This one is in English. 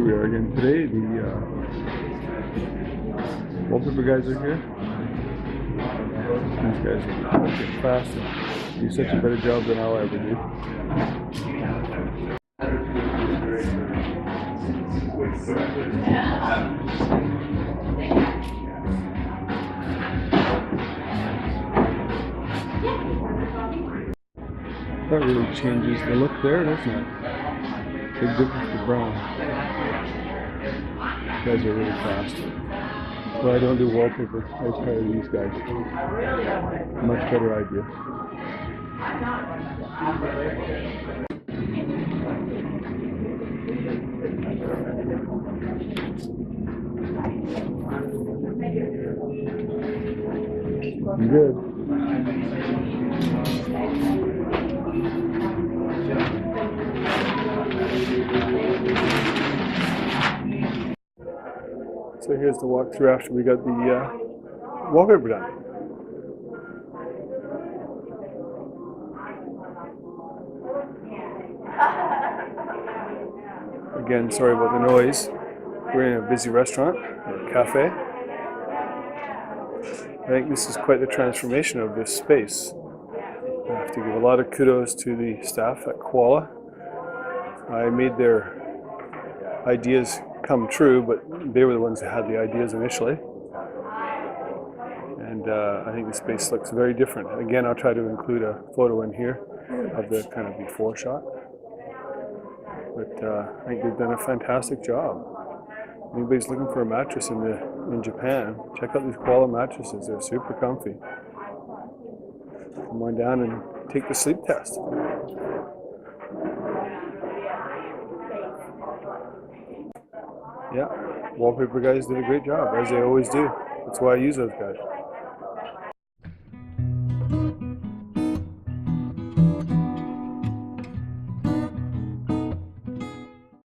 Here we are again today. The wallpaper guys are here. These guys are working fast and do such a better job than I'll ever do. That really changes the look there, doesn't it? Big difference to brown. These guys are really fast. But I don't do wallpaper. I just hire these guys. Much better idea. Good. So here's the walkthrough after we got the wallpaper done. Again, sorry about the noise. We're in a busy restaurant or cafe. I think this is quite the transformation of this space. I have to give a lot of kudos to the staff at Koala. I made their ideas come true, but they were the ones that had the ideas initially. And I think the space looks very different. Again, I'll try to include a photo in here of the kind of before shot. But I think they've done a fantastic job. If anybody's looking for a mattress in Japan, check out these Koala mattresses. They're super comfy. Come on down and take the sleep test. Yeah, wallpaper guys did a great job, as they always do. That's why I use those guys.